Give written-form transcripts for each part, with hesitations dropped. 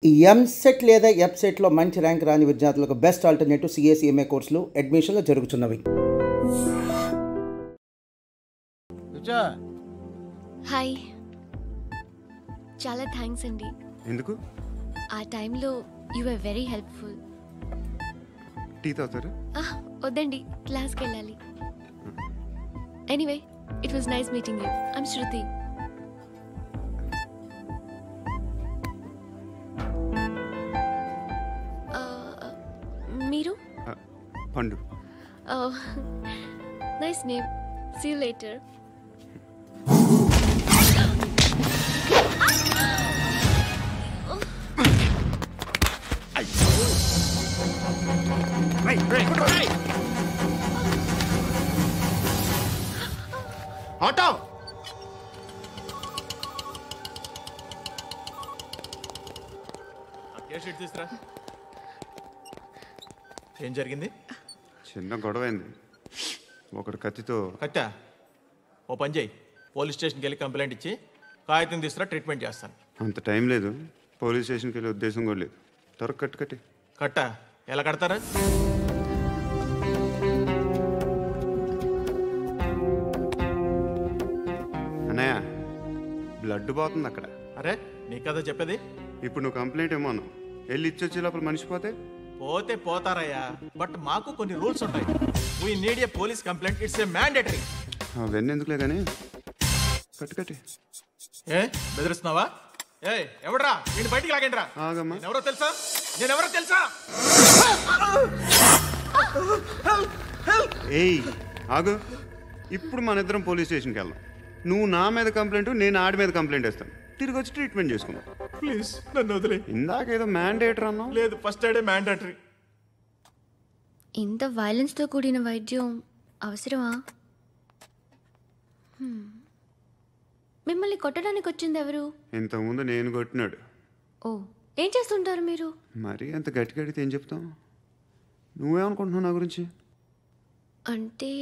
ఈ ఎంసెట్ లేదా ఎఫ్సెట్లో మంచి ర్యాంక్ రాని విద్యార్థులకు బెస్ట్ ఆల్టర్నేటివ్ సిఏ కోర్సులు అడ్మిషన్లు జరుగుతున్నవి. హాయ్, చాలా థ్యాంక్స్ అండి. ఎందుకు? ఆ టైంలో you are very helpful. Tea తాగుతారా? వద్దండి, క్లాస్కి వెళ్ళాలి. Anyway, it was nice meeting you. I'm Shruti. మీరు? Pandu. Nice name. See you later. Auto తీసురా. ఏం జరిగింది? చిన్న గొడవ అయింది. ఒకడు కత్తితో. కట్టా? ఓ పని చేయి, పోలీస్ స్టేషన్కి వెళ్ళి కంప్లైంట్ ఇచ్చి కాగితం తీసుకురా, ట్రీట్మెంట్ చేస్తాను. అంత టైం లేదు, పోలీస్ స్టేషన్కి వెళ్ళే ఉద్దేశం కూడా లేదు. త్వరగా కట్టి. కట్టా? ఎలా కడతారా? అన్నయ్య, బ్లడ్ పోతుంది అక్కడ. అరే, నీ కదా చెప్పేది. ఇప్పుడు నువ్వు కంప్లైంట్ ఏమో అన్నావు, వెళ్ళి ఇచ్చొచ్చే లోపల మనిషి పోతే పోతే పోతారయ్యా, బట్ మాకు కొన్ని రూల్స్ ఉంటాయి. We need a police complaint, it's a mandatory. అవన్నీ ఎందుకులే కానీ కట్టి. ఏ బెదిరిస్తున్నావా? ఏ ఎవడ్రా? నేను బయటికి లాగండి రా. ఆగమ్మా. నేనెవరో తెలుసా? ఏయ్ ఆగు. ఇప్పుడు మన ఇద్దరం పోలీస్ స్టేషన్కి వెళ్దాం. నువ్వు నా మీద కంప్లైంట్, నేను ఆడి మీద కంప్లైంట్ వేస్తాను. తిరిగి వచ్చి ట్రీట్మెంట్ చేసుకున్నావు. ప్లీజ్ నన్ను వదిలే. ఇందాకేదో మ్యాండేటర్ అన్నావు. లేదు, ఫస్ట్ ఎయిడే మ్యాండేటరీ. ఇంత వైలెన్స్తో కూడిన వైద్యం అవసరమా? మిమ్మల్ని కొట్టడానికి వచ్చింది ఎవరు? ఇంతకుముందు నేను కొట్టినాడు. ఓ, ఏం చేస్తుంటారు మీరు? మరీ అంత గట్టిగా అడిగితే ఏం చెప్తాం? నువ్వేమనుకుంటున్నావు నా గురించి? అంటే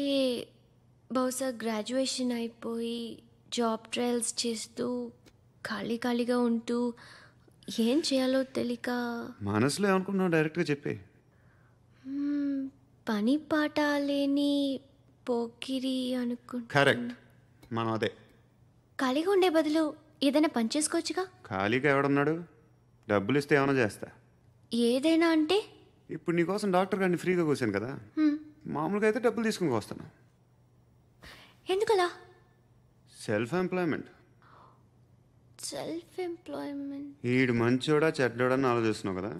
బహుశా గ్రాడ్యుయేషన్ అయిపోయి జాబ్ ట్రయల్స్ చేస్తూ ఖాళీగా ఉంటూ ఏం చేయాలో తెలియక. మనసులో ఏమనుకుంటున్నావు డైరెక్ట్గా చెప్పే. పని పాట లేని పోకిరి అనుకుంటా. కరెక్ట్, మనం అదే. ఖాళీగా ఉండే బదులు ఏదైనా పని చేసుకోవచ్చుగా. ఖాళీగా ఎవడన్నాడు? డబ్బులు ఇస్తే ఏమైనా చేస్తా. ఏదైనా అంటే? ఇప్పుడు నీకోసం డాక్టర్ గారిని ఫ్రీగా కూర్చాను కదా, మామూలుగా అయితే డబ్బులు తీసుకుని వస్తాను. ఎందుకలా? Self employment. ఈడు మంచోడా చెడ్డోడా అని ఆలోచిస్తున్నావు కదా.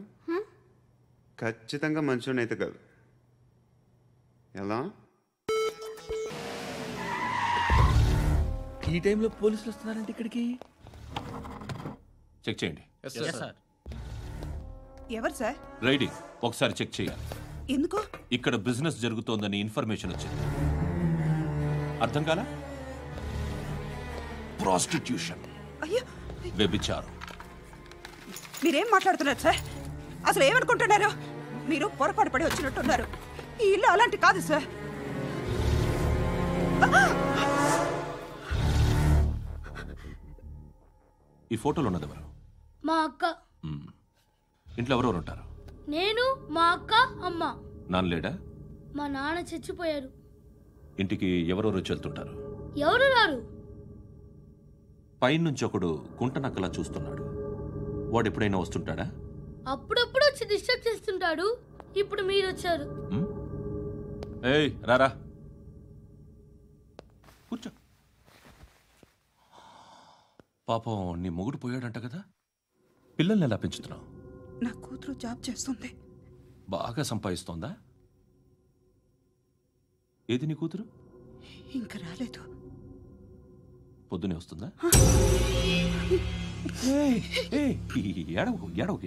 ఖచ్చితంగా మంచోడని అయితే కాదు. ఎలా? ఈ టైంలో పోలీసులు వస్తున్నారంటే ఇక్కడికి. చెక్ చేయండి. ఎవరు సార్? రైడింగ్ ఒకసారి చెక్ చేయాలి. ఎందుకు? ఇక్కడ బిజినెస్ జరుగుతోందని ఇన్ఫర్మేషన్ వచ్చింది. అర్థం కాలా? ప్రాస్టిట్యూషన్, వ్యభిచారం. మీరేం మాట్లాడుతున్నారు సార్? అసలు ఏమనుకుంటున్నారు? మీరు పొరపాటు పడి వచ్చినట్టున్నారు. ఈ ఇల్లు అలాంటి కాదు సార్. ఈ ఫోటోలో ఉన్నది ఎవరు? మా అక్క. ఇంట్లో ఎవరెవరు ఉంటారు? నేను, మా అక్క, అమ్మ. నాన్న లేడా? మా నాన్న చచ్చిపోయారు. ఇంటికి ఎవరెవరు వచ్చి వెళ్తుంటారు? ఎవరు రారు. పైనుంచి ఒకడు గుంట నక్కలా చూస్తున్నాడు. వాడు ఎప్పుడైనా వస్తుంటాడా? అప్పుడప్పుడు వచ్చి డిస్టర్బ్ చేస్తుంటాడు. ఇప్పుడు మీరు వచ్చారు. ఏయ్ రారా, కూర్చో. పాపం నీ మొగుడు పోయాడంట కదా, పిల్లల్ని ఎలా పెంచుతున్నావు? నా కూతురు జాబ్ చేస్తుంది. బాగా సంపాదిస్తోందా? ఏది నీ కూతురు? ఇంకా రాలేదు. పొద్దునే వస్తుందా?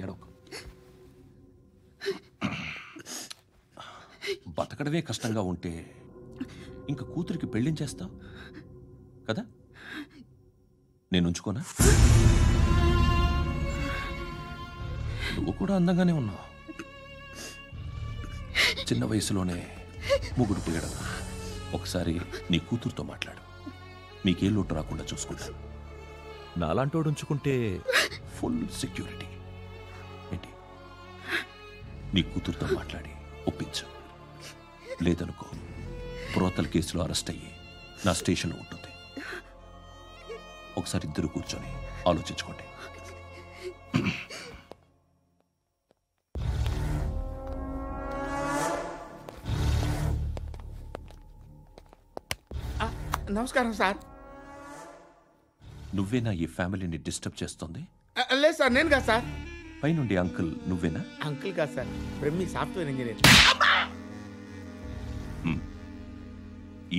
ఏడవకు. బతకడమే కష్టంగా ఉంటే ఇంక కూతురికి పెళ్ళించేస్తావు కదా. నేను ఉంచుకోనా? నువ్వు కూడా అందంగానే ఉన్నావు. చిన్న వయసులోనే ముగ్గుడు పోయడం. ఒకసారి నీ కూతురుతో మాట్లాడు, మీకే లోటు రాకుండా చూసుకుంటాను. నాలాంటోడు ఉంచుకుంటే ఫుల్ సెక్యూరిటీ. నీ కూతురుతో మాట్లాడి ఒప్పించు. లేదనుకో బ్రోతల్ కేసులో అరెస్ట్ అయ్యి నా స్టేషన్లో ఉంటుంది. ఒకసారి ఇద్దరు కూర్చొని ఆలోచించుకోండి. నమస్కారం సార్. నువ్వేనా ఈ ఫ్యామిలీని డిస్టర్బ్ చేస్తుంది? లేదు సార్, నేను కాదు సార్. పైనుండి అంకుల్ నువ్వేనా? అంకుల్ కాదు సార్, బ్రహ్మి సాఫ్ట్వేర్ ఇంజనీర్.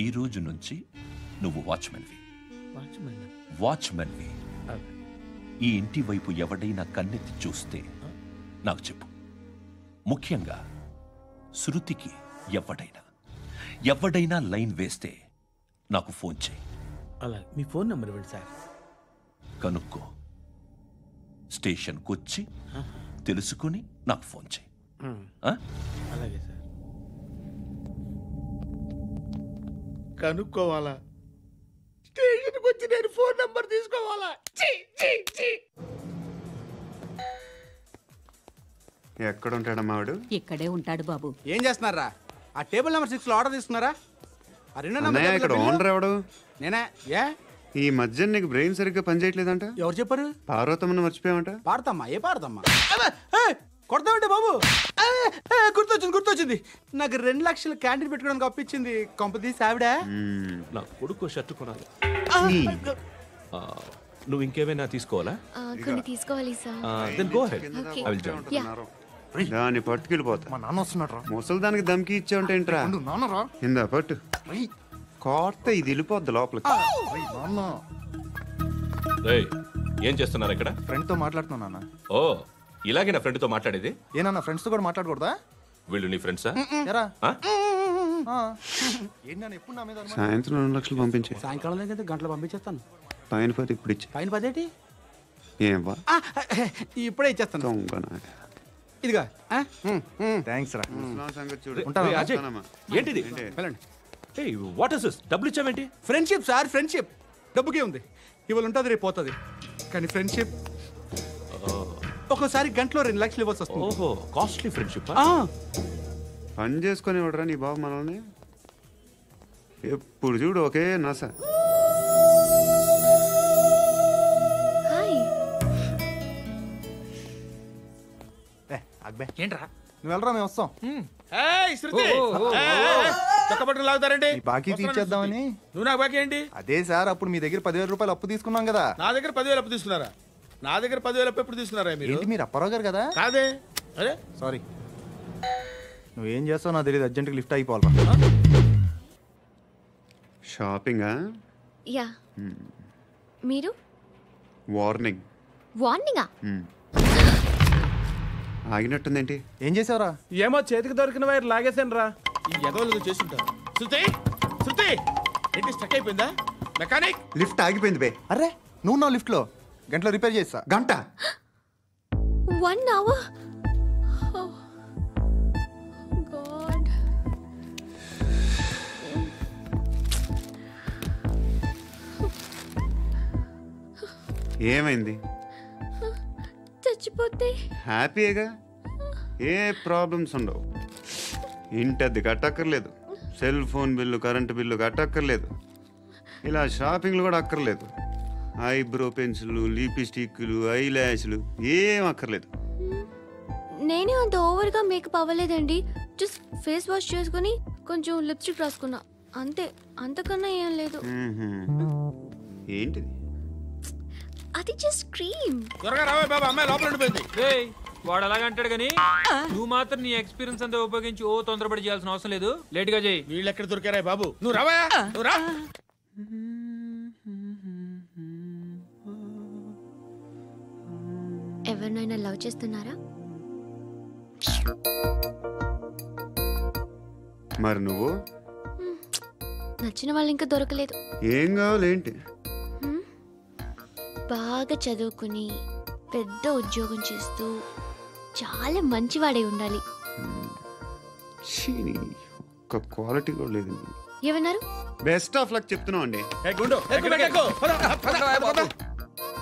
ఈ రోజు నుంచి నువ్వు వాచ్మెన్వి. వాచ్మెన్వి. ఈ ఇంటి వైపు ఎవడైనా కన్నెత్తి చూస్తే నాకు చెప్పు. ముఖ్యంగా శృతికి ఎవడైనా లైన్ వేస్తే నాకు ఫోన్ చేయి. అలా మీ ఫోన్ నెంబర్ ఇవ్వండి సార్. కనుక్కో, స్టేషన్కి వచ్చి తెలుసుకుని నాకు ఫోన్ చేయి. అలాగే సార్. కనుక్కోవాలా? స్టేషన్కి వచ్చి నేను ఫోన్ నెంబర్ తీసుకోవాలా? ఎక్కడ ఉంటాడమ్మా వాడు? ఇక్కడే ఉంటాడు బాబు. ఏం చేస్తున్నారా? ఆ టేబుల్ నెంబర్ 6 లో ఆర్డర్ తీసుకున్నారా? ఆ రెండో నెంబర్ అన్నయ్య, ఇక్కడ ఓనర్ ఎవడు? నేనే. ఏ ఈ మధ్య నీకు బ్రెయిన్ సరిగ్గా పనిచేయట్లేదంట. ఎవరు చెప్పారు? పార్వతమ్మను మర్చిపోయామంట. పాడతామ్మా? ఏ పాడతామ్మా? కొడతామంటే బాబు. గుర్తొచ్చింది. నాకు 2 లక్షలు క్యాంటీన్ పెట్టుకోవడానికి అప్పించింది. కొంపతీసి ఆవిడ. నా కొడుకు షర్టు కొనాలి. నువ్వు ఇంకేమైనా తీసుకోవాలా? కొన్ని తీసుకోవాలి sir. Then go ahead. Okay. I will join. దాన్ని పట్టుకెళ్ళిపోతా. మా నాన్న వస్తున్నాడు. ముసలి దానికి దమ్కి ఇచ్చావుంటేంట్రా? నాన్నరా? ఇందా పట్టు. కోర్త ఇది వెళ్ళిపోద్ది లోపలికి. రేయ్, ఏం చేస్తున్నారు ఇక్కడ? ఫ్రెండ్ తో మాట్లాడుతున్నా నాన్న. ఓ, ఇలాగే నా ఫ్రెండ్తో మాట్లాడేది? ఏనన్నా ఫ్రెండ్స్ తో కూడా మాట్లాడకూడదా? వీళ్ళు నీ ఫ్రెండ్సా? ఎరా ఆ? ఏంటి నాన్న ఎప్పుడు నా మీద అనుమానం? సాయంత్రం 2 లక్షలు పంపించే. సాయంకాలం దగ్గర గంటలు పంపించేస్తాను. పైన 10 ఇప్పుడు ఇచ్చే. పైన 10 ఏం వా ఇప్పుడే ఇచ్చేస్తాను. దొంగనా. ఇదిగా థ్యాంక్స్ రా. ముసలాం సంగతి చూడు. రేయ్, అజయ్, వస్తానమ్మా. ఏంటిది? వెళ్ళండి. ఏయ్, వాట్ ఇస్ దిస్? డబ్బులు ఇచ్చావేంటి? Friendship sir, friendship. డబ్బుకే ఉంది. ఇవాళ ఉంటుంది, రేపు పోతుంది. కానీ ఫ్రెండ్షిప్ ఒక్కోసారి గంటలో 2 లక్షలు ఇవ్వాల్సి వస్తుంది. ఓహో, కాస్ట్లీ ఫ్రెండ్షిప్. పని చేసుకొని ఇవ్వడరా నీ బాబు మనల్ని? ఎప్పుడు చూడు ఒకే నస. హాయ్. అక్బే ఏంట్రా? నువ్వు వెళ్ళరా, మేము వస్తాం. చక్కబట్టుకుని లాగుతారండి. ఈ బాకీ తీర్చేద్దామని. నువ్వు నాకు బాకీ ఏంటి? అదే సార్, అప్పుడు మీ దగ్గర 10,000 రూపాయలు అప్పు తీసుకున్నాం కదా. నా దగ్గర 10,000 అప్పు తీసుకున్నారా? నా దగ్గర 10,000 అప్పు ఎప్పుడు తీసుకున్నారా మీరు? ఏంటి మీరు అప్పారావు గారు కదా? కాదే. అరే సారీ. నువ్వేం చేస్తావు నాకు తెలియదు, అర్జెంట్గా లిఫ్ట్ అయిపోవాలి. షాపింగా? యా. మీరు? వార్నింగ్. వార్నింగా? ఆగినట్టుందేంటి? ఏం చేసావురా? ఏమో, చేతికి దొరికిన వైర్ లాగేసాను రా. ఈ ఎగవలు చేస్తుంటారు. శృతి ఏంటి స్టక్ అయిపోయిందా? మెకానిక్. లిఫ్ట్ ఆగిపోయింది బే. అరే నువ్వు నా లిఫ్ట్ లో గంటలో రిపేర్ చేస్తా. గంట? 1 hour? Oh. God. ఏమైంది? చచ్చిపోతే? హ్యాపీగా, ఏ ప్రాబ్లమ్స్ ఉండవు. ఇంటి అద్దె కట్టక్కర్లేదు, cell phone bill, current bill కట్టక్కర్లేదు, ఇలా షాపింగ్లు కూడా అక్కర్లేదు. ఐబ్రో పెన్సిల్లు, లిప్స్టిక్లు, ఐ ల్యాష్లు ఏం అక్కర్లేదు. నేనే అంత ఓవర్గా మేకప్ అవ్వలేదండి. జస్ట్ ఫేస్ వాష్ చేసుకుని కొంచెం లిప్స్టిక్ రాసుకున్నా అంతే. అంతకన్నా ఏం లేదు. ఏంటిది? అది జస్ట్ క్రీమ్. త్వరగా రావే బాబా, అమ్మాయి లోపల ఉండిపోయింది. వాడు అలాగంటాడు కానీ నువ్వు మాత్రం నీ ఎక్స్పీరియన్స్ అంతా ఉపయోగించి తొందరపడి చేయాల్సిన అవసరం లేదు. లేట్ గా చేయి. వీళ్ళు ఎక్కడ దొరికారా బాబు? నువ్వు రావా, నువ్వు రా. ఎవరినైనా లవ్ చేస్తున్నారా? మరి నువ్వు? నచ్చిన వాళ్ళు ఇంకా దొరకలేదు. ఏం కావాలి ఏంటి? బాగా చదువుకుని పెద్ద ఉద్యోగం చేస్తూ చాలా మంచివాడై ఉండాలి. ఒక్క క్వాలిటీ కూడా లేదు. ఏమన్నారు? బెస్ట్ ఆఫ్ లక్ చెప్తున్నావు అండి.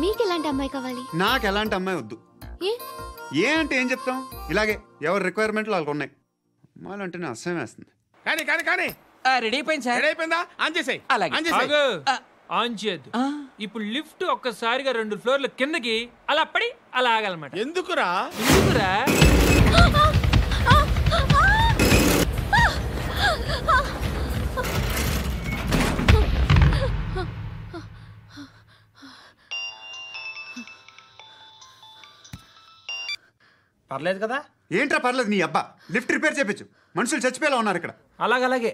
మీకు ఎలాంటి అమ్మాయి కావాలి? నాకు ఎలాంటి అమ్మాయి వద్దు. ఏ అంటే ఏం చెప్తాం, ఇలాగే ఎవరి రిక్వైర్మెంట్లు వాళ్ళకు ఉన్నాయి. అమ్మాయిలంటేనే అసహ్యం వేస్తుంది. కానీ కానీ కానీ రెడీ అయిపోయింది సార్. రెడీ అయిపోయిందా? ఆన్ చేసేయ్. అలాగే. ఆన్ చేసేయ్. ఆన్ చేయద్దు. ఇప్పుడు లిఫ్ట్ ఒక్కసారిగా 2 ఫ్లోర్ల కిందకి అలా పడి అలా ఆగాలన్నమాట. ఎందుకురా? ఎందుకురా? పర్లేదు కదా? ఏంట్రా పర్లేదు నీ అబ్బా. లిఫ్ట్ రిపేర్ చేయించు, మనుషులు చచ్చిపోయేలా ఉన్నారు ఇక్కడ. అలాగే.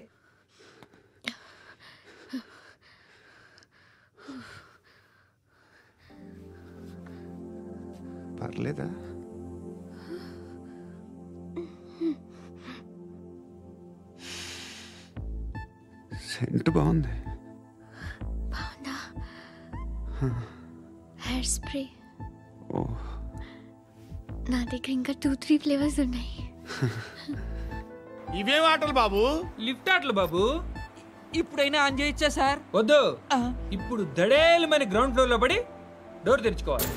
పర్లేదా? సెంట్ బాగుంది. బాగుందా? Hair spray. ఓ, నా దగ్గర ఇంకా 2-3 ఫ్లేవర్స్ ఉన్నాయి. ఇవేం ఆటలు బాబు? లిఫ్ట్ ఆటలు బాబు. ఇప్పుడైనా ఆన్ చేయొచ్చా సార్? వద్దు. ఇప్పుడు దడేలు మన గ్రౌండ్ ఫ్లోర్ లో పడి డోర్ తెరుచుకోవాలి.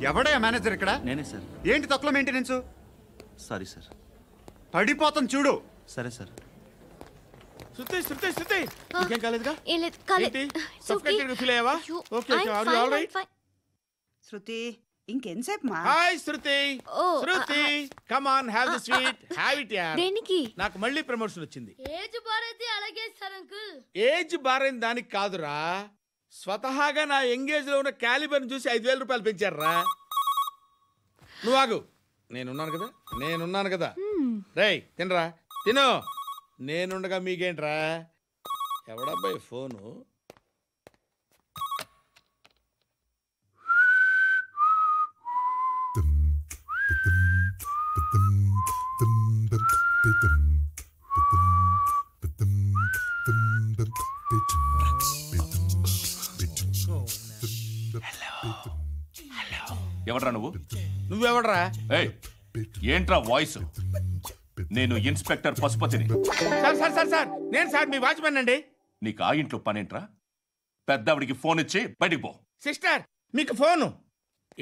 ఎవడయ్యా మేనేజర్ ఇక్కడ? నేనే సార్. ఏంటి తక్కువ మెయింటెనెన్స్? Sorry sir. పడిపోతాం చూడు. సరే సార్. శృతి శృతి శృతి ఇంకేం కాలేదుగా? కాలేదు. సఫోకేటెడ్ ఫీల్ అయ్యావా? Okay okay, are you all right? Shruti ఇంకెంతసేపు మా? Hi Shruti. Shruti come on, have the sweet. Have it యార్. దేనికి? నాకు మళ్ళీ ప్రమోషన్ వచ్చింది. ఏజ్ బారైతే అలాగే సార్ అంకుల్. ఏజ్ బారైన దానికి కాదురా, స్వతహాగా నా ఎంగేజ్ లో ఉన్న క్యాలిబర్ చూసి 5,000 రూపాయలు పెంచారా. నువ్వు ఆగు, నేనున్నాను కదా. రేయ్ తినరా, తిను. నేనుండగా మీకేంట్రా? ఎవడబ్బాయి ఫోను? ఎవడ్రా నువ్వు? నువ్వెవడ్రా? ఏంట్రా వాయిస్? నేను ఇన్స్పెక్టర్ పశుపతిని. సార్ నేను సార్ మీ వాచ్మెన్ అండి. నీకు ఆ ఇంట్లో పనేంట్రా? పెద్దవిడికి ఫోన్ ఇచ్చి బయటికి పో. సిస్టర్ మీకు ఫోను.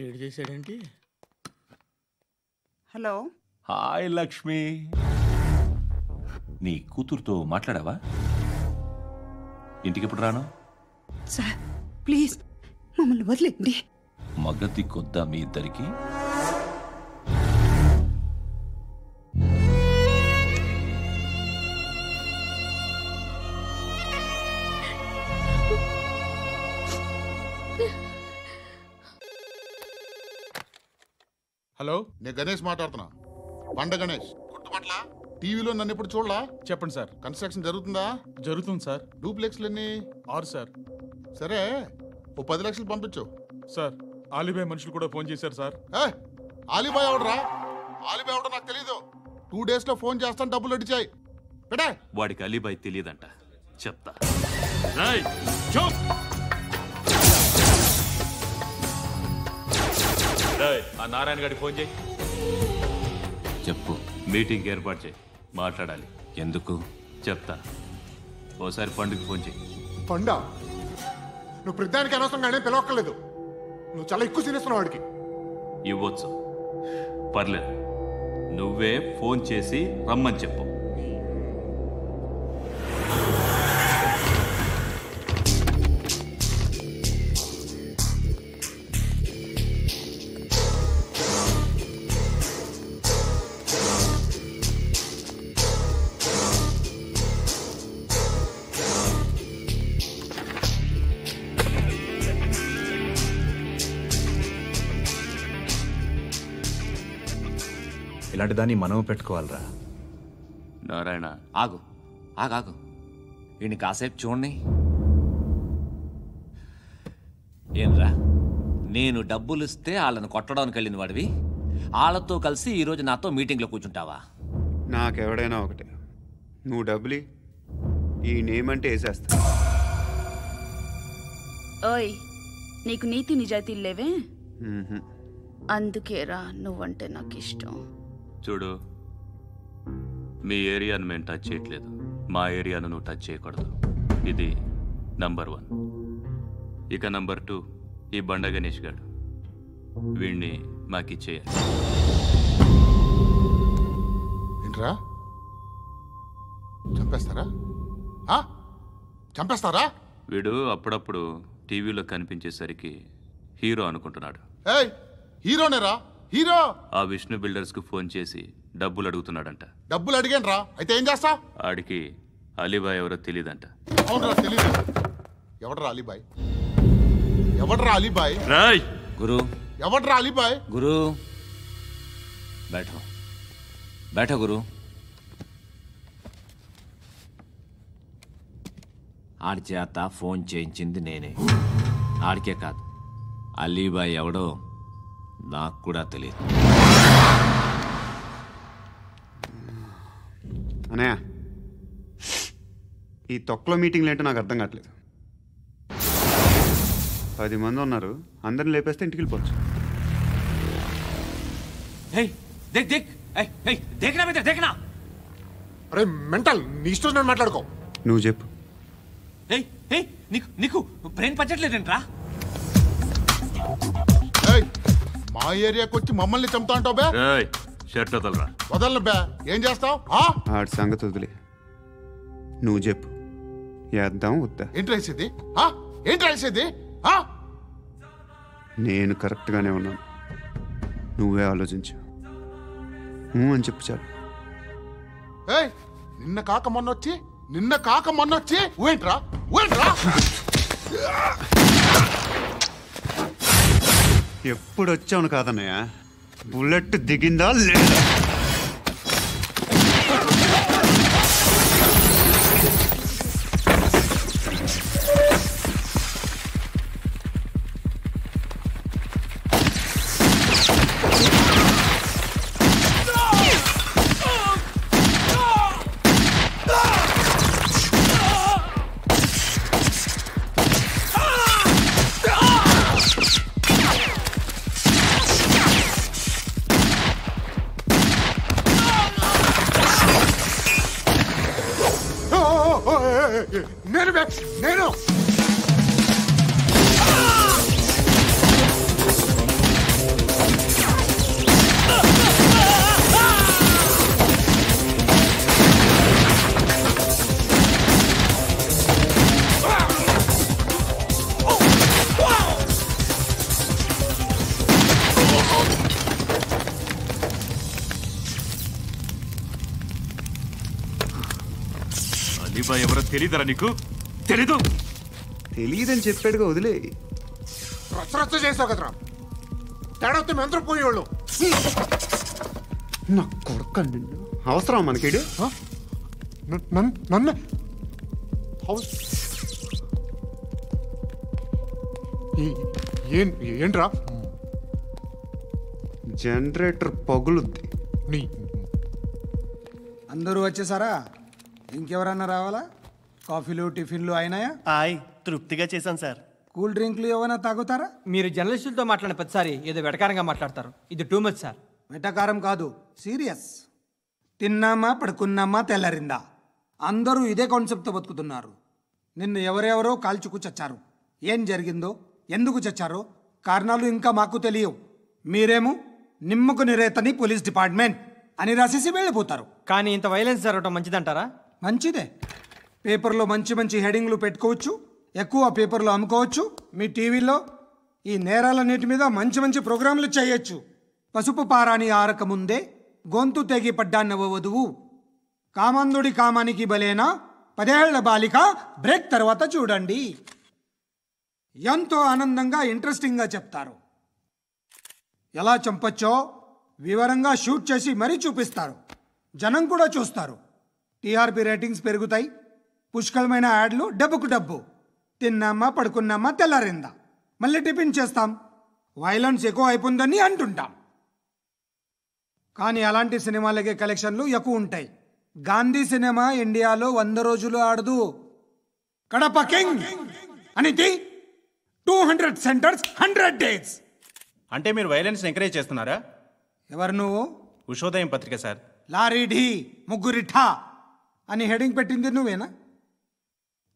ఏడు చేశాడేంటి? హలో. హాయ్ లక్ష్మి. నీ కూతురుతో మాట్లాడావా? ఇంటికి ఎప్పుడు రాను? సార్ ప్లీజ్ మమ్మల్ని వదిలేండి. మగతి కొద్దా మీ ఇద్దరికి? హలో, నేను గణేష్ మాట్లాడుతున్నా. బండ గణేష్ గుర్తుపట్ల? టీవీలో నన్ను ఎప్పుడు చూడలా? చెప్పండి సార్. కన్స్ట్రక్షన్ జరుగుతుందా? జరుగుతుంది సార్. డూప్లెక్స్లు ఎన్ని? 6 సార్. సరే, ఓ 10 లక్షలు పంపించు. సార్ ఆలిబాయ్ మనుషులు కూడా ఫోన్ చేశారు సార్. ఆలిబాయ్ ఎవడరా? ఆలిబాయ్ ఎవడో నాకు తెలీదు. 2 days లో ఫోన్ చేస్తాను, డబ్బులు అడిచాయి. పెడే. వాడికి అలీబాయ్ తెలియదంట, చెప్తా. ఆ నారాయణ గారికి ఫోన్ చేయి. చెప్పు. మీటింగ్ ఏర్పాటు చేయి, మాట్లాడాలి. ఎందుకు? చెప్తా. ఓసారి పండుగ ఫోన్ చేయి. పండా? నువ్వు ప్రతిదానికి అనవసరంగానే పిలవక్కర్లేదు. నువ్వు చాలా ఎక్కువ సీనిస్తున్నావు వాడికి. ఇవ్వచ్చు, పర్లేదు. నువ్వే ఫోన్ చేసి రమ్మని చెప్పు. ఇలాంటి దాన్ని మనం పెట్టుకోవాలరా. నారాయణ ఆగు ఆగాగు, వీడిని కాసేపు చూడండి. ఏంరా, నేను డబ్బులు ఇస్తే వాళ్ళని కొట్టడానికి వెళ్ళిన వాడివి, వాళ్ళతో కలిసి ఈరోజు నాతో మీటింగ్లో కూర్చుంటావా? నాకెవడైనా ఒకటే, నువ్వు డబ్బులి ఈ నేమ్ అంటే వేసేస్తా. ఓయ్, నీకు నీతి నిజాయితీలు లేవే? మ్మ్హ. అందుకేరా నువ్వంటే నాకు ఇష్టం. చూడు, మీ ఏరియాను మేము టచ్ చేయట్లేదు, మా ఏరియాను నువ్వు టచ్ చేయకూడదు. ఇది నంబర్ 1. ఇక నంబర్ 2, ఈ బండ గణేష్ గాడు, వీణ్ణి మాకిచ్చేయాలి. ఏంట్రా, చంపేస్తారా? చంపేస్తారా? వీడు అప్పుడప్పుడు టీవీలో కనిపించేసరికి హీరో అనుకుంటున్నాడు. ఏయ్, హీరోనేరా, హీరో. ఆ విష్ణు బిల్డర్స్కు ఫోన్ చేసి డబ్బులు అడుగుతున్నాడంట. డబ్బులు అడిగాను రా, అయితే ఏం చేస్తా? ఆడికి అలీబాయ్ ఎవరో తెలియదంట. అవునరా, తెలీదు. ఎవడరా అలీబాయ్? ఎవడరా అలీబాయ్? రాయ్ గురు. ఎవడరా అలీబాయ్? గురు బైఠో, బైఠో గురు. ఆడి చేత ఫోన్ చేయించింది నేనే. ఆడికే కాదు, అలీబాయ్ ఎవడో నాకు కూడా తెలియదు. అనయ్య, ఈ తొక్కలో మీటింగ్లు ఏంటో నాకు అర్థం కావట్లేదు. 10 మంది ఉన్నారు, అందరిని లేపేస్తే ఇంటికి వెళ్ళిపోవచ్చు. అరే మెంటల్, నీ ఇష్టం నేను మాట్లాడుకో. నువ్వు చెప్పు. నీకు బ్రెయిన్ పచ్చట్లేదంట్రా? మా ఏరియాకి వచ్చి మమ్మల్ని చంపుతా అంటావు బే? షర్ట్ వదలరా. వదలను బే. ఏం చేస్తావు? ఆడి సంగతి వదిలే, నువ్వు చెప్పు. వేద్దాం వద్దా? ఏంటి రాసేది? ఏంటి రాసేది? నేను కరెక్ట్గానే ఉన్నాను, నువ్వే ఆలోచించు. అని చెప్పు చాలు. ఏయ్, నిన్న కాక మొన్నొచ్చి ఊయంట్రా. ఎప్పుడు వచ్చావును కాదన్నయ్య, బుల్లెట్ దిగిందా లేదా? నేను అలీబాయ్ ఎవరో తెలీదరా నీకు? తెలీదని చెప్పాడుగా, వదిలే. రచ్చ చేసావు కదరా, తేడా వస్తే మెంతరం పోయేవాళ్ళు. నా కొడుకు నిన్ను అవసరం మనకిడు. నన్ను ఏంట్రా? జనరేటర్ పగులుద్ది. అందరూ వచ్చేసారా? ఇంకెవరన్నా రావాలా? కాఫీలు టిఫిన్లు అయినాయా? తృప్తిగా చేశాను సార్. కూల్ డ్రింక్లు ఏమైనా తాగుతారా? మీరు జర్నలిస్టులతో మాట్లాడిన ప్రతిసారి ఏదో వెటకారంగా మాట్లాడతారు. ఇది టూ మచ్ సార్. వెటకారం కాదు, సీరియస్. తిన్నామా పడుకున్నామా తెల్లరిందా, అందరూ ఇదే కాన్సెప్ట్తో బతుకుతున్నారు. నిన్ను ఎవరెవరో కాల్చుకు చచ్చారు. ఏం జరిగిందో, ఎందుకు చచ్చారో కారణాలు ఇంకా మాకు తెలియవు. మీరేమో నిమ్మకు నిరేతని పోలీస్ డిపార్ట్మెంట్ అని రాసేసి వెళ్ళిపోతారు. కానీ ఇంత వైలెన్స్ జరగడం మంచిదంటారా? మంచిదే. పేపర్లో మంచి మంచి హెడింగ్లు పెట్టుకోవచ్చు, ఎక్కువ పేపర్లు అమ్ముకోవచ్చు. మీ టీవీలో ఈ నేరాలన్నిటి మీద మంచి మంచి ప్రోగ్రాంలు చేయొచ్చు. పసుపు పారాని ఆరకముందే గొంతు తెగి పడ్డాన్నవ వధువు, కామందుడి కామానికి బలేనా 10 ఏళ్ల బాలిక బ్రేక్ తర్వాత చూడండి. ఎంతో ఆనందంగా ఇంట్రెస్టింగ్గా చెప్తారు. ఎలా చంపచ్చో వివరంగా షూట్ చేసి మరీ చూపిస్తారు. జనం కూడా చూస్తారు. టీఆర్పీ రేటింగ్స్ పెరుగుతాయి. పుష్కలమైన యాడ్లు, డబ్బుకు డబ్బు. తిన్నామా పడుకున్నామా తెల్లారిందా, మళ్ళీ టిఫిన్ చేస్తాం. వైలెన్స్ ఎక్కువ అయిపోయిందని అంటుంటాం. కానీ అలాంటి సినిమాలకే కలెక్షన్లు ఎక్కువ ఉంటాయి. గాంధీ సినిమా ఇండియాలో 100 రోజులు ఆడదు. కడప కింగ్ అనితి 200 సెంటర్స్ 100 డేస్. అంటే మీరు వైలెన్స్ ఎంకరేజ్ చేస్తున్నారా? ఎవరు నువ్వు? ఉషోదయం పత్రిక సార్. లారీ ఢీ ముగ్గురిఠా అని హెడింగ్ పెట్టింది నువ్వేనా?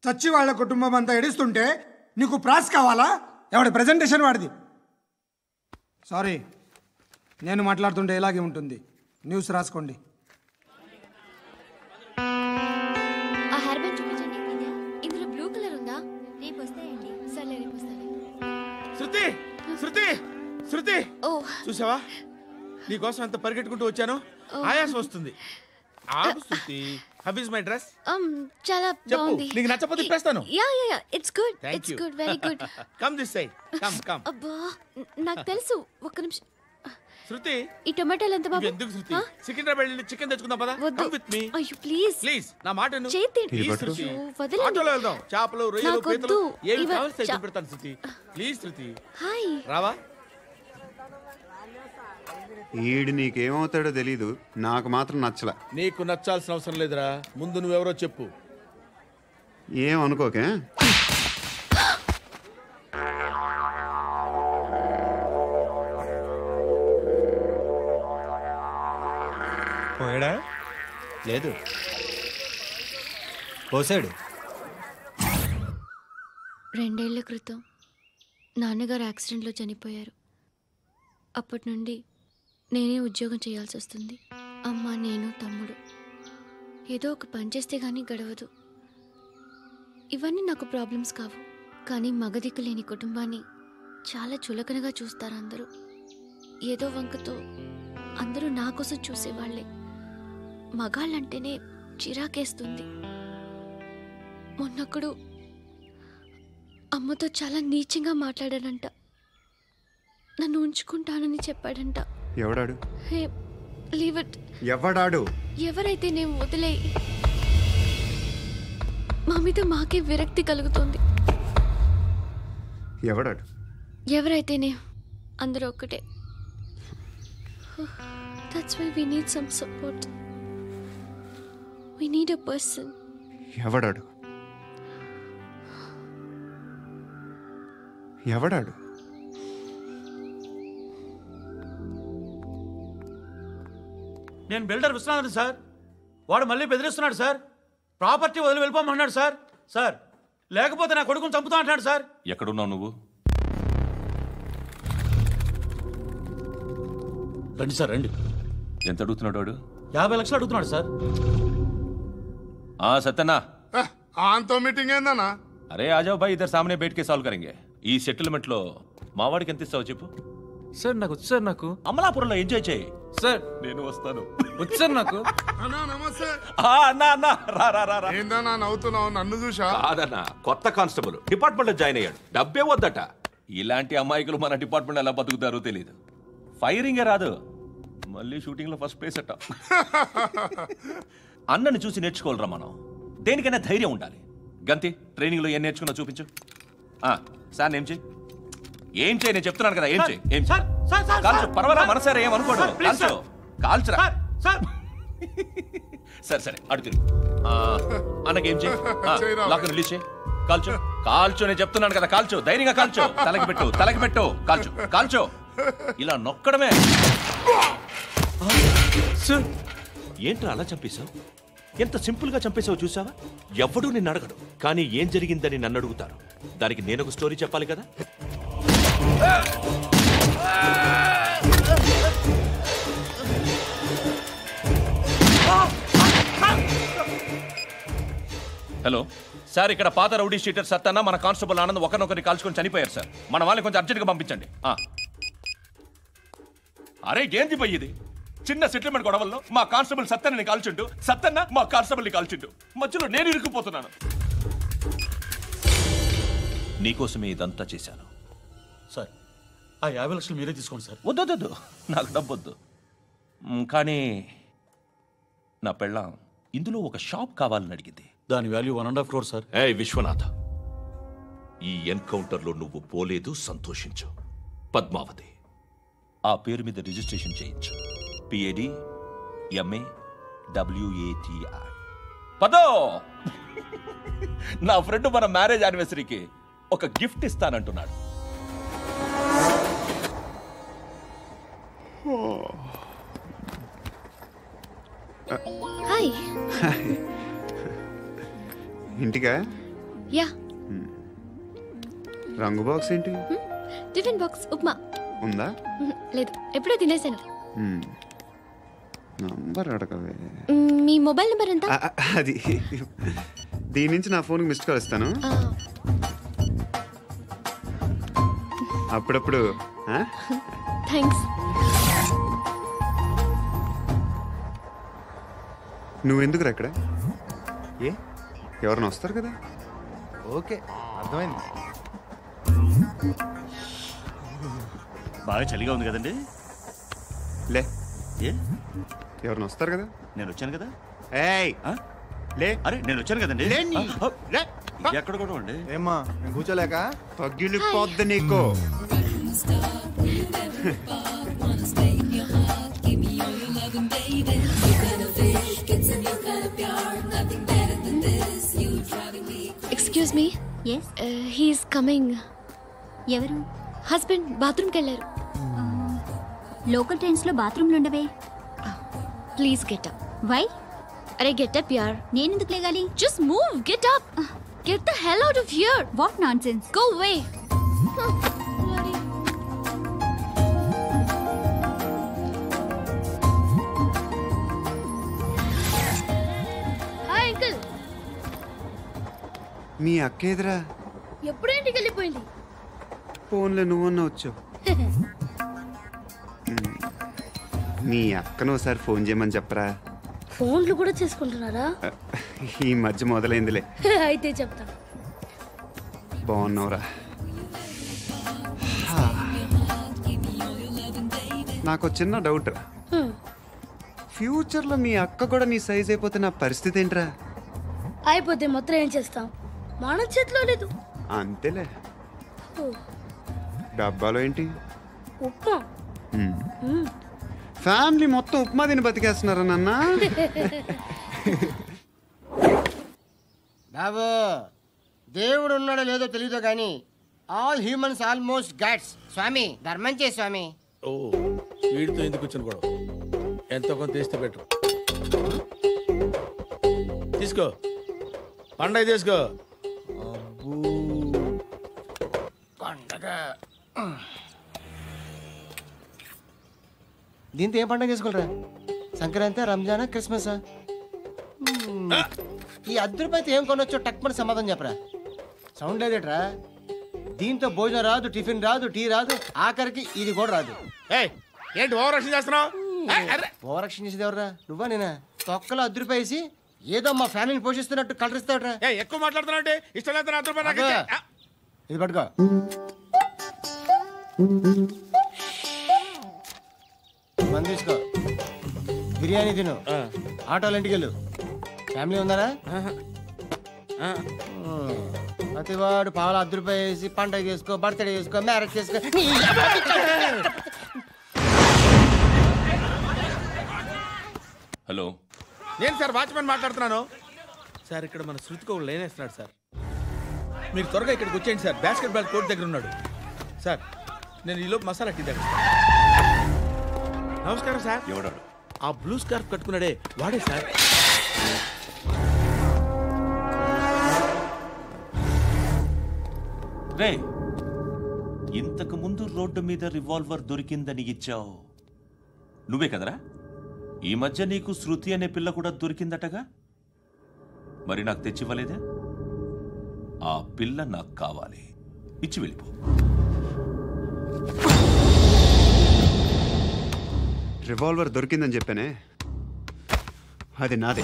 చచ్చి వాళ్ళ కుటుంబం అంతా ఎడుస్తుంటే నీకు ప్రాస్ కావాలా? ఎవడి ప్రజెంటేషన్ వాడిది. సారీ, నేను మాట్లాడుతుంటే ఇలాగే ఉంటుంది. న్యూస్ రాసుకోండి. ఆ హెయిర్ బ్యాండ్ చూపించండి. ఇందులో బ్లూ కలర్ ఉందా? రేపు వస్తాయండి. సర్లే రేపు వస్తాను. శృతి శృతి శృతి, ఓ చూసావా నీకోసం ఎంత పరిగెట్టుకుంటూ వచ్చాను. ఆయాసం వస్తుంది. ఆగు Shruti. How is my dress? చాలా బాగుంది. నీకు నచ్చకపోతే తిప్పేస్తాను. Yeah it's good. It's good, very good. Come this side. Come. అబ్బా నాకు తెలుసు. ఒక్క నిమిషం. శృతి, ఈ టొమాటోలు ఎంత బాబు? ఎందుకు శృతి? సికింద్రాబాద్ వెళ్ళి చికెన్ తెచ్చుకుందాం పద. Come with me. అయ్యో ప్లీజ్ నా మాట విను. ప్లీజ్ శృతి, వదలండి. ఆటోలో వెళ్దాం. చేపలు, రొయ్యలు, పీతలు ఏవి కావాల్సి తెచ్చి పెడతాను శృతి. Please Shruti. హాయ్. రావా? ఈడు నీకేమవుతాడో తెలీదు, నాకు మాత్రం నచ్చలా. నీకు నచ్చాల్సిన అవసరం లేదురా. ముందు నువ్వెవరో చెప్పు. ఏమనుకోకే. పోయాడా? లేదు, పోసాడు. 2 ఏళ్ల క్రితం నాన్నగారు యాక్సిడెంట్లో చనిపోయారు. అప్పటి నుండి నేనే ఉద్యోగం చేయాల్సి వస్తుంది. అమ్మ, నేను, తమ్ముడు ఏదో ఒక పని చేస్తే కానీ గడవదు. ఇవన్నీ నాకు ప్రాబ్లమ్స్ కావు, కానీ మగదిక్కు లేని కుటుంబాన్ని చాలా చులకనగా చూస్తారు అందరూ. ఏదో వంకతో అందరూ నా కోసం చూసేవాళ్లే. మగాళ్ళంటేనే చిరాకేస్తుంది. మొన్నొక్కడు అమ్మతో చాలా నీచంగా మాట్లాడాడంట. నన్ను ఉంచుకుంటానని చెప్పాడంట. ఎవడాడు? హే, లీవ్ ఇట్. ఎవడాడు? ఎవరైతే నేను వదిలే. మా మీద మాకే విరక్తి కలుగుతుంది. ఎవడాడు? ఎవరైతేనే అందరూ ఒక్కటే. That's why we need some support. We need a person. ఎవడాడు? ఎవడాడు? నేను బిల్డర్ విశ్వనాథన్ సార్. వాడు మళ్ళీ బెదిరిస్తున్నాడు సార్. ప్రాపర్టీ వదిలి వెళ్ళిపోమన్నాడు సార్. సార్, లేకపోతే నా కొడుకుని చంపుతా అంటున్నాడు సార్. ఎక్కడున్నావు నువ్వు? రండి సార్, రండి. ఎంత అడుగుతున్నాడు వాడు? 50 లక్షలు అడుగుతున్నాడు సార్. సత్యనా, ఆంతో మీటింగ్ ఏందన్నా? అరే ఆజావ్ భాయ్, ఇద్దరు సామనే బయట కే సాల్వ్ కరెంగే. ఈ సెటిల్మెంట్ లో మావాడికి ఎంత ఇస్తావు చెప్పు. సార్ నాకు వచ్చు సార్. నాకు అమలాపురంలో ఎంజాయ్ చేయి సార్. నేను వస్తాను. వచ్చు సార్ నాకు. అన్నా నమస్తే. అన్నా రా. ఏందన్నా నవ్వుతున్నావు? నన్ను చూసా? కాదన్నా, కొత్త కానిస్టేబుల్ డిపార్ట్మెంట్ లో జాయిన్ అయ్యాడు. డబ్బే వద్దట. ఇలాంటి అమాయకులు మన డిపార్ట్మెంట్ ఎలా బతుకుతారో తెలియదు. ఫైరింగే రాదు, మళ్ళీ షూటింగ్ లో ఫస్ట్ ప్లేస్ అట్ట. అన్నని చూసి నేర్చుకోవాలరా మనం. దేనికైనా ధైర్యం ఉండాలి. గంతి, ట్రైనింగ్ లో ఏం నేర్చుకున్నా చూపించు. సార్ ఏం చేయి, ఏం చేయి, నేను చెప్తున్నాను కదా. ఏం చేయి, ఏం కాల్చు. పర్వాలా, మనసారా ఏమనుకోడు. కాల్చు, కాల్చురా. సరే అడు తిరుగు. అన్నకేం చేయి, లాక్ రిలీజ్ చేయి. కాల్చు నేను చెప్తున్నాను కదా. కాల్చు, ధైర్యంగా కాల్చు. తలకి పెట్టు. కాల్చు. ఇలా నొక్కడమే. ఏంట్రా అలా చంపేశావు? ఎంత సింపుల్ గా చంపేశావు చూసావా? ఎవడూ నిన్ను అడగడు, కానీ ఏం జరిగిందని నన్ను అడుగుతారు. దానికి నేను ఒక స్టోరీ చెప్పాలి కదా. హలో సార్, ఇక్కడ పాత రౌడీ షీటర్ సత్తన్న, మన కానిస్టేబుల్ ఆనంద్ ఒకరినొకరిని కాల్చుకొని చనిపోయారు సార్. మన వాళ్ళని కొంచెం అర్జెంట్గా పంపించండి. అరే ఏంది పోయి ఇది? చిన్న సెటిల్మెంట్ గొడవల్లో మా కానిస్టేబుల్ సత్తన్నని కాల్చుండు, సత్తన్న మా కానిస్టేబుల్ని కాల్చుండు. మధ్యలో నేను ఇరుక్కుపోతున్నాను. నీకోసమే ఇదంతా చేశాను సార్. ఆ 50 లక్షలు మీరే తీసుకోండి సార్. వద్దొద్దు, నాకు డబ్బొద్దు. కానీ నా పెళ్ళాం ఇందులో ఒక షాప్ కావాలని అడిగింది. దాని వాల్యూ 1.5 crore సార్. విశ్వనాథ, ఈ ఎన్కౌంటర్లో నువ్వు పోలేదు, సంతోషించు. పద్మావతి ఆ పేరు మీద రిజిస్ట్రేషన్ చేయించు. PADMAWATI. పదో, నా ఫ్రెండ్ మన మ్యారేజ్ యానివర్సరీకి ఒక గిఫ్ట్ ఇస్తానంటున్నాడు. హాయ్. ఇంటికా? యా. రంగు బాక్స్ ఏంటి? టిఫిన్ బాక్స్ ఉప్మా ఉందా? లేదు, ఎప్పుడో తినేసాను. నంబర్ అడగవే. మీ మొబైల్ నెంబర్ ఎంత? అది దీని నుంచి నా ఫోన్కి మిస్డ్ కాల్ ఇస్తాను. అప్పుడప్పుడు. థ్యాంక్స్. నువ్వెందుకురా అక్కడ? ఏ ఎవరైనా వస్తారు కదా? ఓకే, అర్థమైంది. బాగా చలిగా ఉంది కదండి. లే. ఏ ఎవరైనా వస్తారు కదా? నేను వచ్చాను కదా. ఏయ్ లే. అరే నేను వచ్చాను కదండి. ఎక్కడ కూడా ఉండి ఏమ్మా నేను కూర్చోలేక తగ్గిలిపోద్ది నీకు. Excuse me. He's coming. ఎవరు? హస్బెండ్ బాత్రూమ్కి వెళ్ళారు. లోకల్ ట్రైన్స్లో బాత్రూమ్లు ఉండవే. Please get up. వై? అరే గెట్ అప్ యార్. నేనెందుకు లేగాలి? Just move, get up. Get the hell out of here. What nonsense. Go away. Hi uncle. మీ అక్క ఎదురా? ఎప్పుడు ఇంటికి వెళ్ళిపోయింది? ఫోన్లో నువ్వన్నా వచ్చావు. మీ అక్కను ఒకసారి ఫోన్ చేయమని చెప్పరా. ఫోన్లు కూడా చేసుకుంటున్నారా? ఈ మధ్య మొదలైందిలే. అయితే చెప్తా. బాగున్నావురా? నాకు చిన్న డౌట్. ఫ్యూచర్లో మీ అక్క కూడా నీ సైజ్ అయిపోతే నా పరిస్థితి ఏంట్రా? అయిపోతే మొత్తం ఏం చేస్తాం? మన చేతిలో లేదు. అంతేలే. డబ్బాలో ఏంటి? ఉప్మా. ఫ్యామిలీ మొత్తం ఉప్మా తిని బతికేస్తున్నారా నాన్న? బాబు దేవుడు ఉన్నాడో లేదో తెలియదు కానీ ఆల్ హ్యూమన్స్ ఆల్మోస్ట్ గాడ్స్. స్వామి ధర్మం చే స్వామి. ఓ వీడితో ఎందుకు వచ్చిన గొడవ? ఎంతో కొంత తీస్తే పెట్టు. తీసుకో, పండగ తీసుకో. పండగ దీంతో ఏం పండగ చేసుకోరా? సంక్రాంతి, రంజానా, క్రిస్మసా? ఈ ₹10 ఏం కొనొచ్చో టక్మని సమాధానం చెప్పరా. సౌండ్ లేదేట్రా? దీంతో భోజనం రాదు, టిఫిన్ రాదు, టీ రాదు, ఆఖరికి ఇది కూడా రాదు. ఏంటి ఓవర్ యాక్షన్ చేస్తున్నావు? ఓవర్ యాక్షన్ చేసేది ఎవరా? నువ్వా నేనా? తొక్కలో ₹10 వేసి ఏదో మా ఫ్యామిలీని పోషిస్తున్నట్టు కలరిస్తాడ్రా. ఎక్కువ మాట్లాడుతున్నావు. ఇష్టం లేదు ₹10 ఇది పట్టుకో. మంది తీసుకో, బిర్యానీ తిను, ఆటోలు ఇంటికి వెళ్ళు. ఫ్యామిలీ ఉన్నారా? ప్రతివాడు పావులు ₹10 వేసి పండగ చేసుకో, బర్త్డే చేసుకో, మ్యారేజ్ చేసుకో. హలో, నేను సార్ వాచ్మెన్ మాట్లాడుతున్నాను. సార్ ఇక్కడ మన శృతికో లేనేస్తున్నాడు సార్. మీరు త్వరగా ఇక్కడికి వచ్చేయండి సార్. బాస్కెట్ బాల్ కోర్ట్ దగ్గర ఉన్నాడు సార్. నేను ఈలోపు మసాలా టీ దగ్గర. నమస్కారం సార్. ఎవడాడు? ఆ బ్లూ స్కార్ఫ్ కట్టుకున్నాడే వాడే సార్. రే, ఇంతకు ముందు రోడ్డు మీద రివాల్వర్ దొరికిందని ఇచ్చావు నువ్వే కదరా? ఈ మధ్య నీకు శృతి అనే పిల్ల కూడా దొరికిందటగా? మరి నాకు తెచ్చివ్వలేదే? ఆ పిల్ల నాకు కావాలి, ఇచ్చి వెళ్ళిపో. రివాల్వర్ దొరికిందని చెప్పానే, అది నాదే.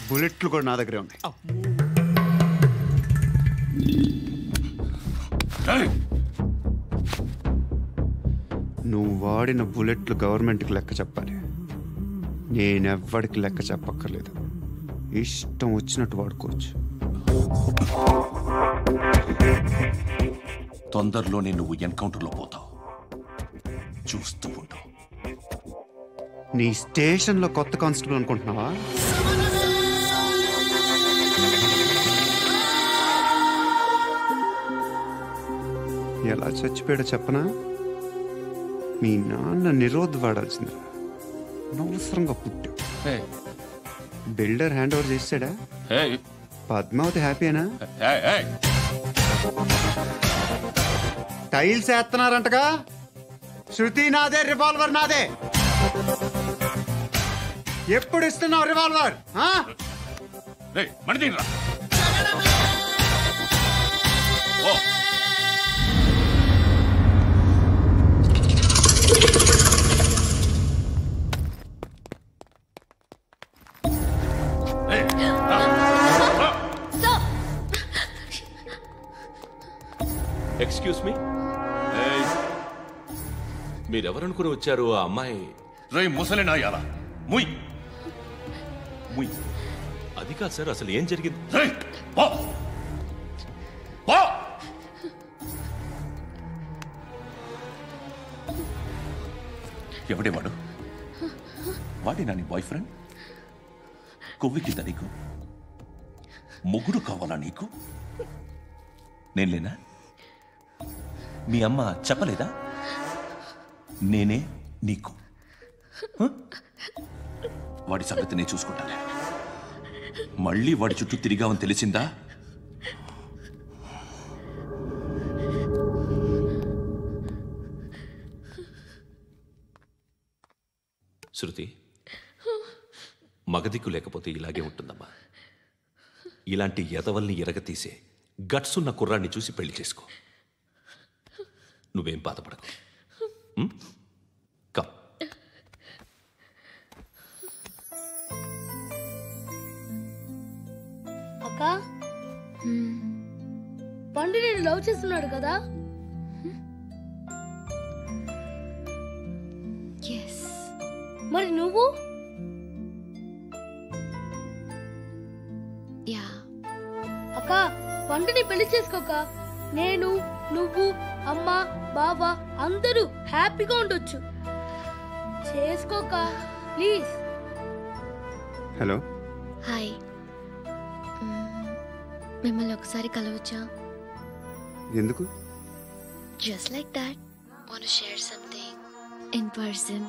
బుల్లెట్లు కూడా నా దగ్గరే ఉన్నాయి. నువ్వు వాడిన బుల్లెట్లు గవర్నమెంట్కి లెక్క చెప్పాలి. నేనెవ్వడికి లెక్క చెప్పక్కర్లేదు. ఇష్టం వచ్చినట్టు వాడుకోవచ్చు. తొందరలోనే నువ్వు ఎన్కౌంటర్లో పోతావు, చూస్తూ ఉంటావు. నీ స్టేషన్లో కొత్త కానిస్టేబుల్ అనుకుంటున్నావా? ఎలా చచ్చిపోయాడో చెప్పనా? మీ నాన్న నిరోధ్ వాడాల్సిందిరా, అనవసరంగా పుట్టావు. బిల్డర్ హ్యాండ్ ఓవర్ చేసాడా? పద్మావతి హ్యాపీనా? టైల్స్ వేస్తున్నారంటగా. శృతి నాదే, రివాల్వర్ నాదే. ఎప్పుడు ఇస్తున్నావు రివాల్వర్? ఎక్స్క్యూజ్ మీ, మీరెవరనుకుని వచ్చారు? ఆ అమ్మాయి రేయ్ ముసలి నాయాల, ముయ్ ముయ్. అది కాదు సార్, అసలు ఏం జరిగింది? ఎవడే వాడు? వాడి నా నీ బాయ్ ఫ్రెండ్? కొవ్వికింద నీకు? ముగ్గురు కావాలా నీకు? నేను లేనా? మీ అమ్మ చెప్పలేదా నేనే నీకు? వాడి సంగతి నేను చూసుకుంటాను. మళ్ళీ వాడి చుట్టూ తిరిగావని తెలిసిందా? శృతి, మగదిక్కు లేకపోతే ఇలాగే ఉంటుందమ్మా. ఇలాంటి ఎదవల్ని ఎరగతీసే గట్స్ ఉన్న కుర్రాన్ని చూసి పెళ్లి చేసుకో. నువ్వేం బాధపడకు. కమ్. అక్క, పండు నేను లవ్ చేస్తున్నాడు కదా? మరి నువ్వు? అక్క, పండుని పెళ్లి చేసుకోక నేను, నువ్వు, అమ్మ, బావ అందరూ హ్యాపీగా ఉండొచ్చు. చేసుకోక ప్లీజ్. హలో. హాయ్. మిమ్మల్ని ఒకసారి కలవచ్చా? ఎందుకు? Just like that. Want to share something in person.